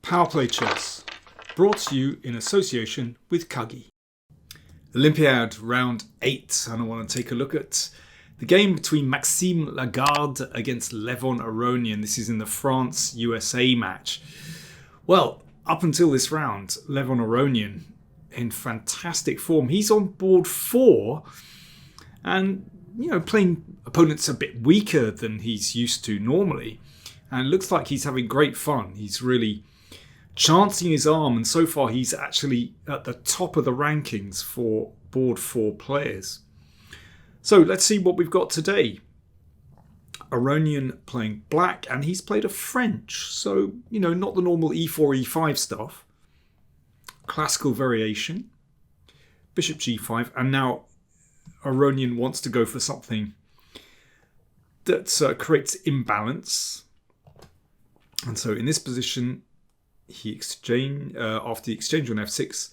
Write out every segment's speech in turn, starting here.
PowerPlayChess, brought to you in association with Kagi. Olympiad round 8, and I want to take a look at the game between Maxime Lagarde against Levon Aronian. This is in the France-USA match. Well, up until this round, Levon Aronian in fantastic form. He's on board 4 and, playing opponents a bit weaker than he's used to normally. And it looks like he's having great fun. He's really chancing his arm, and so far he's actually at the top of the rankings for board 4 players. So let's see what we've got today. Aronian playing black, and he's played a French, so not the normal e4 e5 stuff. Classical variation, bishop g5, and now Aronian wants to go for something that creates imbalance. And so in this position, he after the exchange on f6,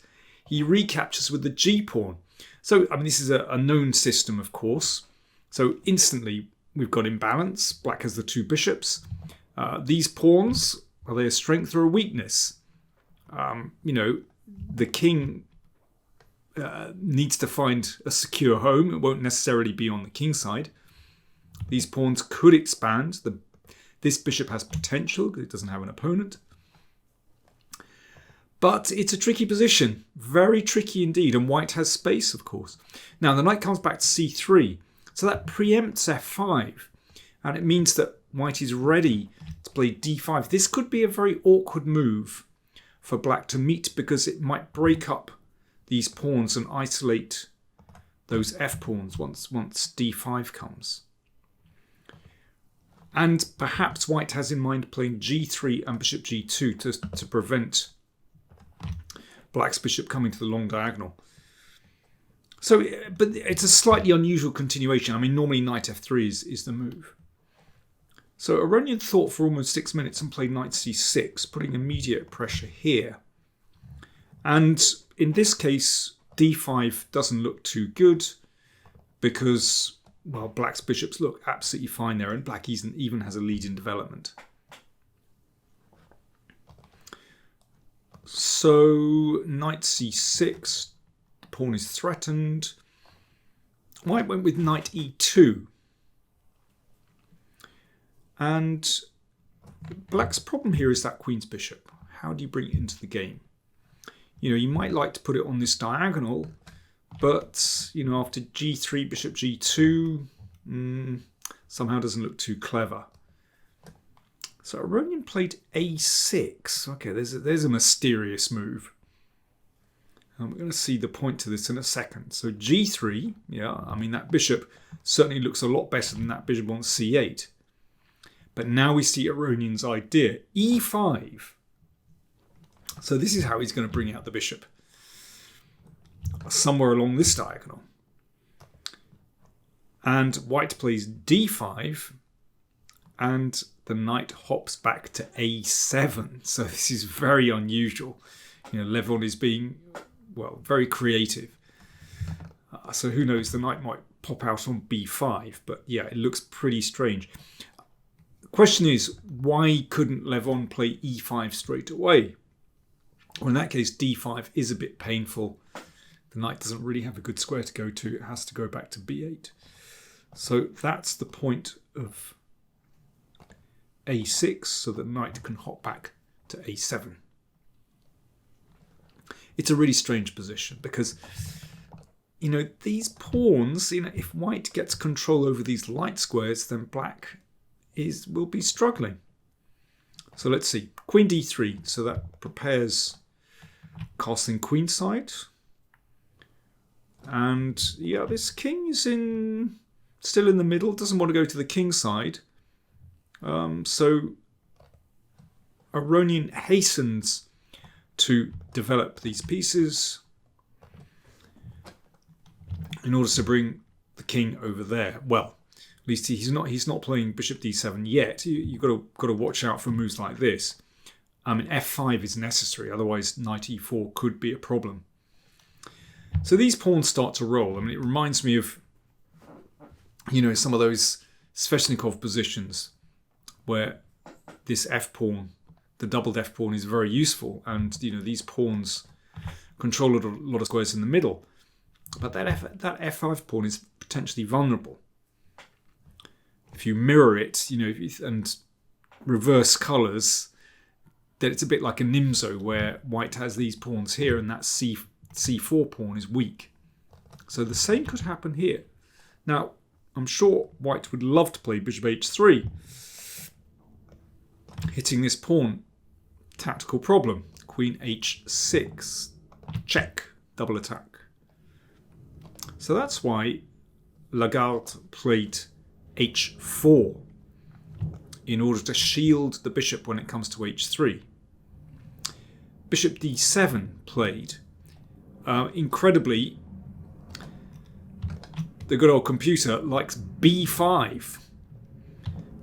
he recaptures with the g-pawn. So, this is a known system, of course. So instantly, we've got imbalance. Black has the 2 bishops. These pawns, are they a strength or a weakness? The king needs to find a secure home. It won't necessarily be on the king side. These pawns could expand. This bishop has potential because it doesn't have an opponent. But it's a tricky position, very tricky indeed, and white has space, of course. Now the knight comes back to c3, so that preempts f5, and it means that white is ready to play d5. This could be a very awkward move for black to meet because it might break up these pawns and isolate those f-pawns once d5 comes. And perhaps white has in mind playing g3 and bishop g2 to prevent black's bishop coming to the long diagonal. So, but it's a slightly unusual continuation. Normally knight f3 is the move. So Aronian thought for almost 6 minutes and played knight c6, putting immediate pressure here. And in this case, d5 doesn't look too good because, well, black's bishops look absolutely fine there, and black even has a lead in development. So knight c6, the pawn is threatened. White went with knight e2. And black's problem here is that queen's bishop. How do you bring it into the game? You might like to put it on this diagonal, but, after g3, bishop g2, somehow doesn't look too clever. So Aronian played a6. Okay, there's a mysterious move. And we're going to see the point to this in a second. So g3, that bishop certainly looks a lot better than that bishop on c8. But now we see Aronian's idea, e5. So this is how he's going to bring out the bishop. Somewhere along this diagonal. And white plays d5, and the knight hops back to a7. So this is very unusual. Levon is being, very creative. So who knows, the knight might pop out on b5, but yeah, it looks pretty strange. The question is, why couldn't Levon play e5 straight away? Well, in that case, d5 is a bit painful. The knight doesn't really have a good square to go to. It has to go back to b8. So that's the point of a6, so the knight can hop back to a7. It's a really strange position because, these pawns, if white gets control over these light squares, then black will be struggling. So let's see. Queen d3, so that prepares castling queenside. And yeah, this king is still in the middle, doesn't want to go to the king side. So Aronian hastens to develop these pieces in order to bring the king over there. Well, at least he's not playing bishop d7 yet. You've got to watch out for moves like this. F5 is necessary, otherwise knight e4 could be a problem. So these pawns start to roll. It reminds me of some of those Sveshnikov positions where this f-pawn the doubled f pawn is very useful, and these pawns control a lot of squares in the middle. But that f5 pawn is potentially vulnerable. If you mirror it, and reverse colours, then it's a bit like a Nimzo where white has these pawns here and that c4 pawn is weak. So the same could happen here. Now, I'm sure white would love to play bishop h3. Hitting this pawn, tactical problem. Queen h6, check, double attack. So that's why Lagarde played h4 in order to shield the bishop when it comes to h3. Bishop d7 played. Incredibly, the good old computer likes b5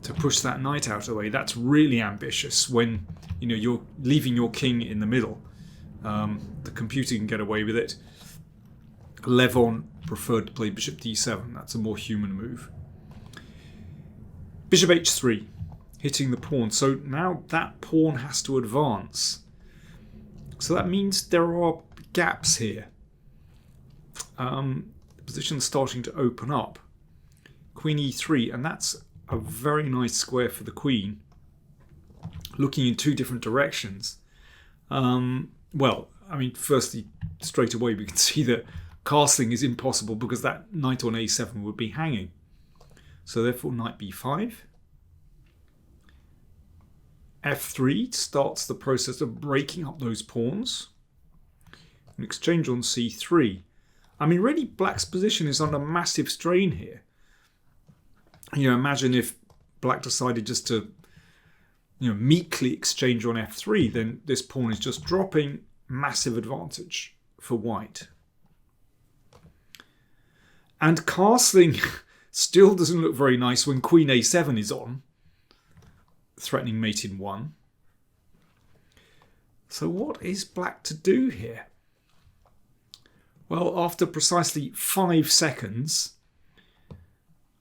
to push that knight out of the way. That's really ambitious when you're leaving your king in the middle. The computer can get away with it. Levon preferred to play bishop d7. That's a more human move. Bishop h3, hitting the pawn. So now that pawn has to advance. So that means there are gaps here. The position's starting to open up. Queen e3, and that's a very nice square for the queen, looking in two different directions. Firstly, straight away we can see that castling is impossible because that knight on a7 would be hanging. So therefore knight b5. f3 starts the process of breaking up those pawns. An exchange on c3. Really black's position is under massive strain here. Imagine if black decided just to meekly exchange on f3, then this pawn is just dropping. Massive advantage for white. And castling still doesn't look very nice when queen a7 is on, threatening mate in 1. So what is black to do here? Well, after precisely 5 seconds,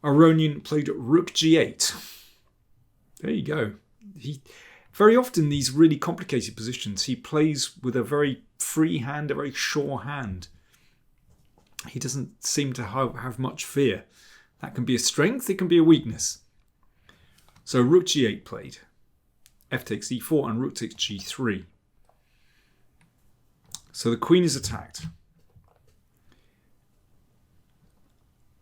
Aronian played rook g8. There you go. Very often these really complicated positions, he plays with a very free hand, a very sure hand. He doesn't seem to have much fear. That can be a strength, it can be a weakness. So rook g8 played. F takes e4 and rook takes g3. So the queen is attacked.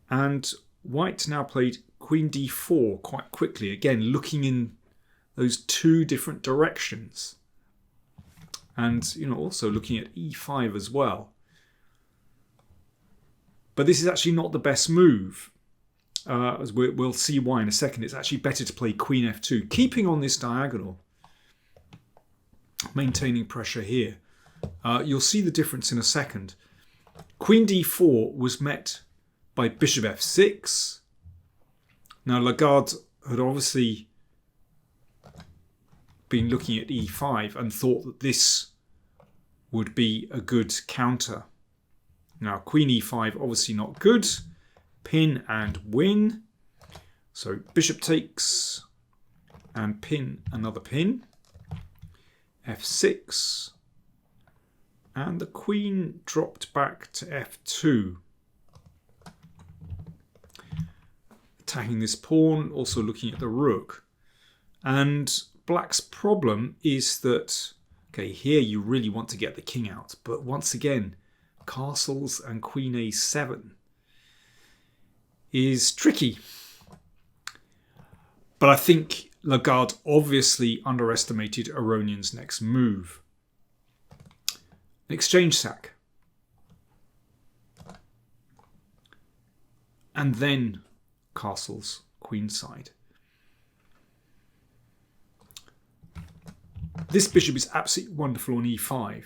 And white now played queen d4 quite quickly, again looking in those two different directions. And also looking at e5 as well. But this is actually not the best move. As we'll see why in a second. It's actually better to play queen f2, keeping on this diagonal, maintaining pressure here. You'll see the difference in a second. Queen d4 was met by bishop f6. Now Lagarde had obviously been looking at e5 and thought that this would be a good counter. Now queen e5 obviously not good. Pin and win. So bishop takes and pin, another pin. f6. And the queen dropped back to f2. Attacking this pawn, also looking at the rook. And black's problem is that, okay, here you really want to get the king out. But once again, castles and queen a7 is tricky. But I think Lagarde obviously underestimated Aronian's next move. An exchange sack. And then castles queenside. This bishop is absolutely wonderful on e5.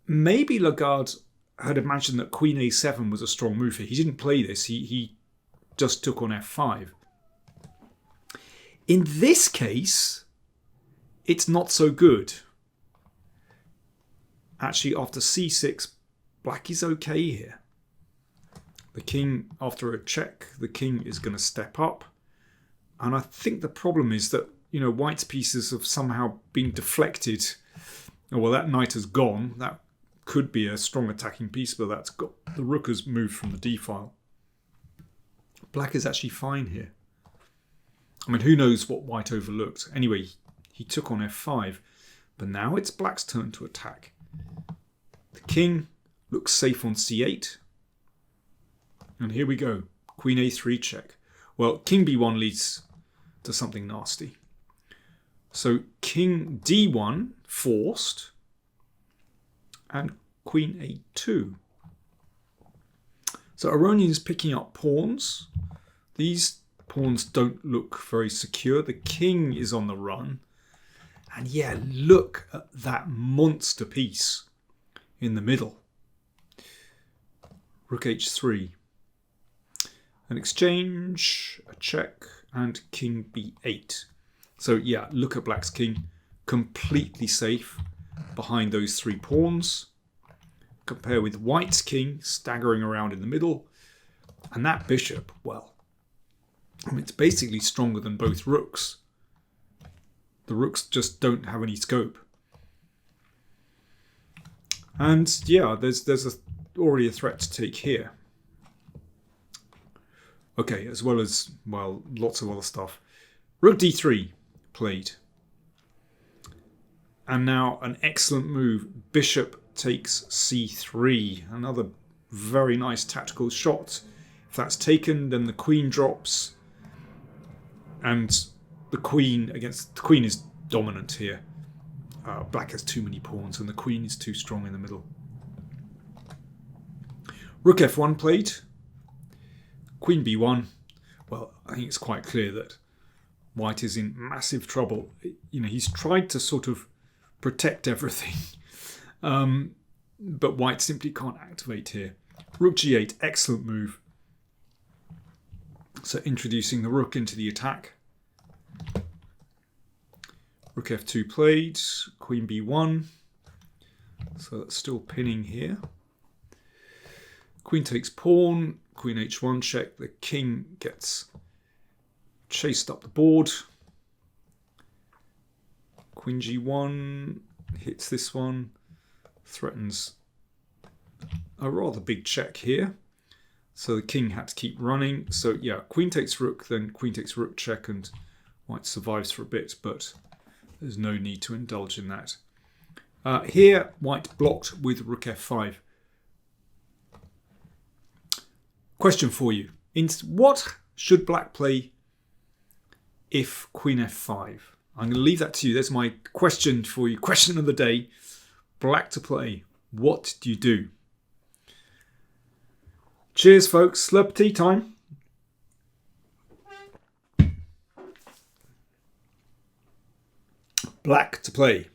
Maybe Lagarde had imagined that queen a7 was a strong move here. He didn't play this. He just took on f5. In this case, it's not so good. Actually, after c6, black is okay here. The king, after a check, the king is going to step up. And I think the problem is that, white's pieces have somehow been deflected. Oh, well, that knight has gone. That could be a strong attacking piece, but that's got the rook has moved from the d file. Black is actually fine here. I mean, who knows what white overlooked? Anyway, he took on f5, but now it's black's turn to attack. The king looks safe on c8. And here we go. Queen a3 check. Well, king b1 leads to something nasty. So king d1 forced and queen a2. So Aronian is picking up pawns. These pawns don't look very secure. The king is on the run. And yeah, look at that monster piece in the middle. Rook h3. An exchange, a check, and king b8. So yeah, look at black's king. Completely safe behind those three pawns. Compare with white's king staggering around in the middle. And that bishop, well, I mean, it's basically stronger than both rooks. The rooks just don't have any scope. And yeah, there's already a threat to take here. Okay, as well as, well, lots of other stuff. Rook d3 played. And now an excellent move. Bishop takes c3. Another very nice tactical shot. If that's taken, then the queen drops. And the queen is dominant here. Black has too many pawns and the queen is too strong in the middle. Rook f1 played. Queen b1. Well, I think it's quite clear that white is in massive trouble. He's tried to sort of protect everything. But white simply can't activate here. Rook g8, excellent move. So introducing the rook into the attack. Rook f2 played, queen b1. So that's still pinning here. Queen takes pawn, queen h1 check. The king gets chased up the board. Queen g1 hits this one, threatens a rather big check here. So the king had to keep running. So yeah, queen takes rook, then queen takes rook check, and white survives for a bit, but there's no need to indulge in that. Here, white blocked with rook f5. Question for you. What should black play if queen f5? I'm going to leave that to you. There's my question for you. Question of the day. Black to play. What do you do? Cheers, folks. Slurp tea time. Black to play.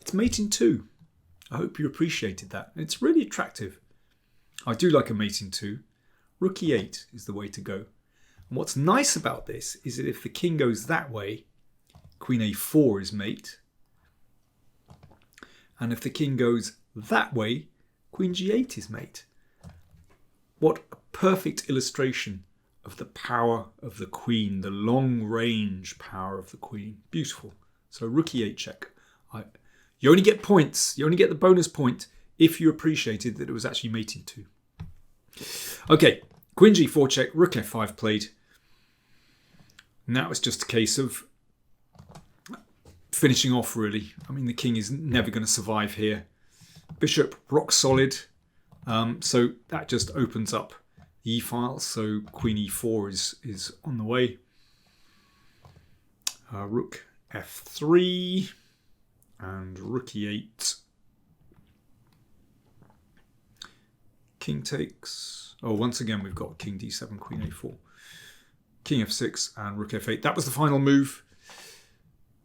It's mate in 2. I hope you appreciated that. It's really attractive. I do like a mate in 2. Rook e8 is the way to go. And what's nice about this is that if the king goes that way, queen a4 is mate. And if the king goes that way, queen g8 is mate. What a perfect illustration of the power of the queen, the long-range power of the queen. Beautiful. So rook e8 check. You only get points. You only get the bonus point if you appreciated that it was actually mate in 2. Okay, queen g4 check, rook f5 played. Now it's just a case of finishing off, really. I mean, the king is never going to survive here. Bishop rock solid. So that just opens up the e-file. So queen e4 is on the way. Rook f3 and rook e8. King takes. Oh, once again we've got king d7, queen a4. King f6 and rook f8. That was the final move.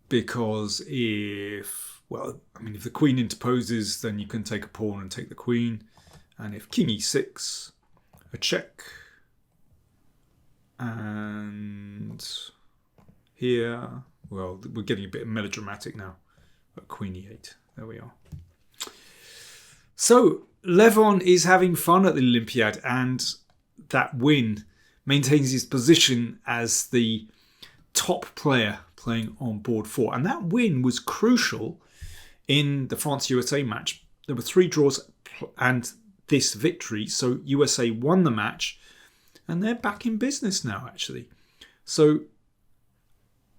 Because if the queen interposes, then you can take a pawn and take the queen. And if king e6, a check. And here, well, we're getting a bit melodramatic now. But queen e8, there we are. So Levon is having fun at the Olympiad, and that win maintains his position as the top player playing on board 4. And that win was crucial in the France-USA match. There were 3 draws and this victory. So USA won the match and they're back in business now, actually. So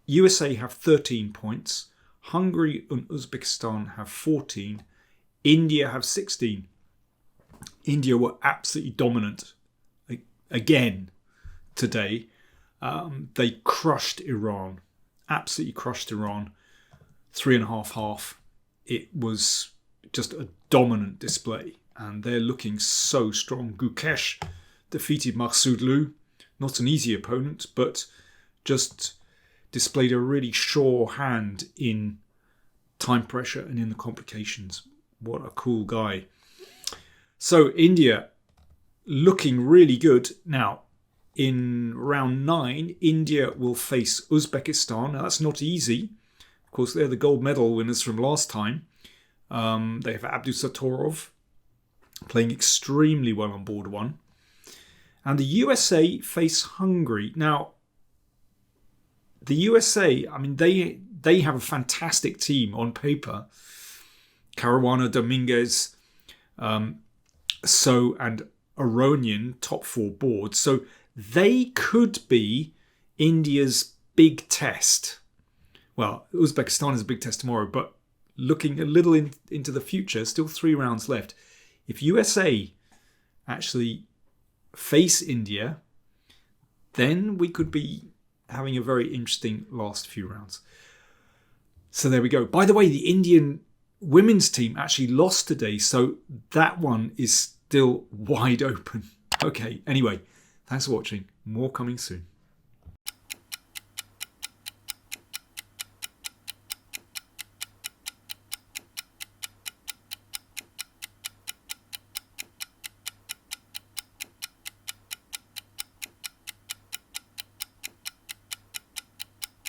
USA have 13 points. Hungary and Uzbekistan have 14. India have 16. India were absolutely dominant again today. They crushed Iran. Absolutely crushed Iran. 3.5-half. It was just a dominant display. And they're looking so strong. Gukesh defeated Marsudlu. Not an easy opponent, but just displayed a really sure hand in time pressure and in the complications. What a cool guy. So India looking really good. Now, in round 9, India will face Uzbekistan. Now, that's not easy. Of course, they're the gold medal winners from last time. They have Abdusattorov playing extremely well on board 1. And the USA face Hungary. Now, the USA, I mean, they have a fantastic team on paper. Caruana, Dominguez, and Aronian, top 4 boards. So they could be India's big test. Well, Uzbekistan is a big test tomorrow, but looking a little into the future, still 3 rounds left. If USA actually face India, then we could be having a very interesting last few rounds. So there we go. By the way, the Indian women's team actually lost today, so that one is still wide open. Okay, anyway, thanks for watching. More coming soon.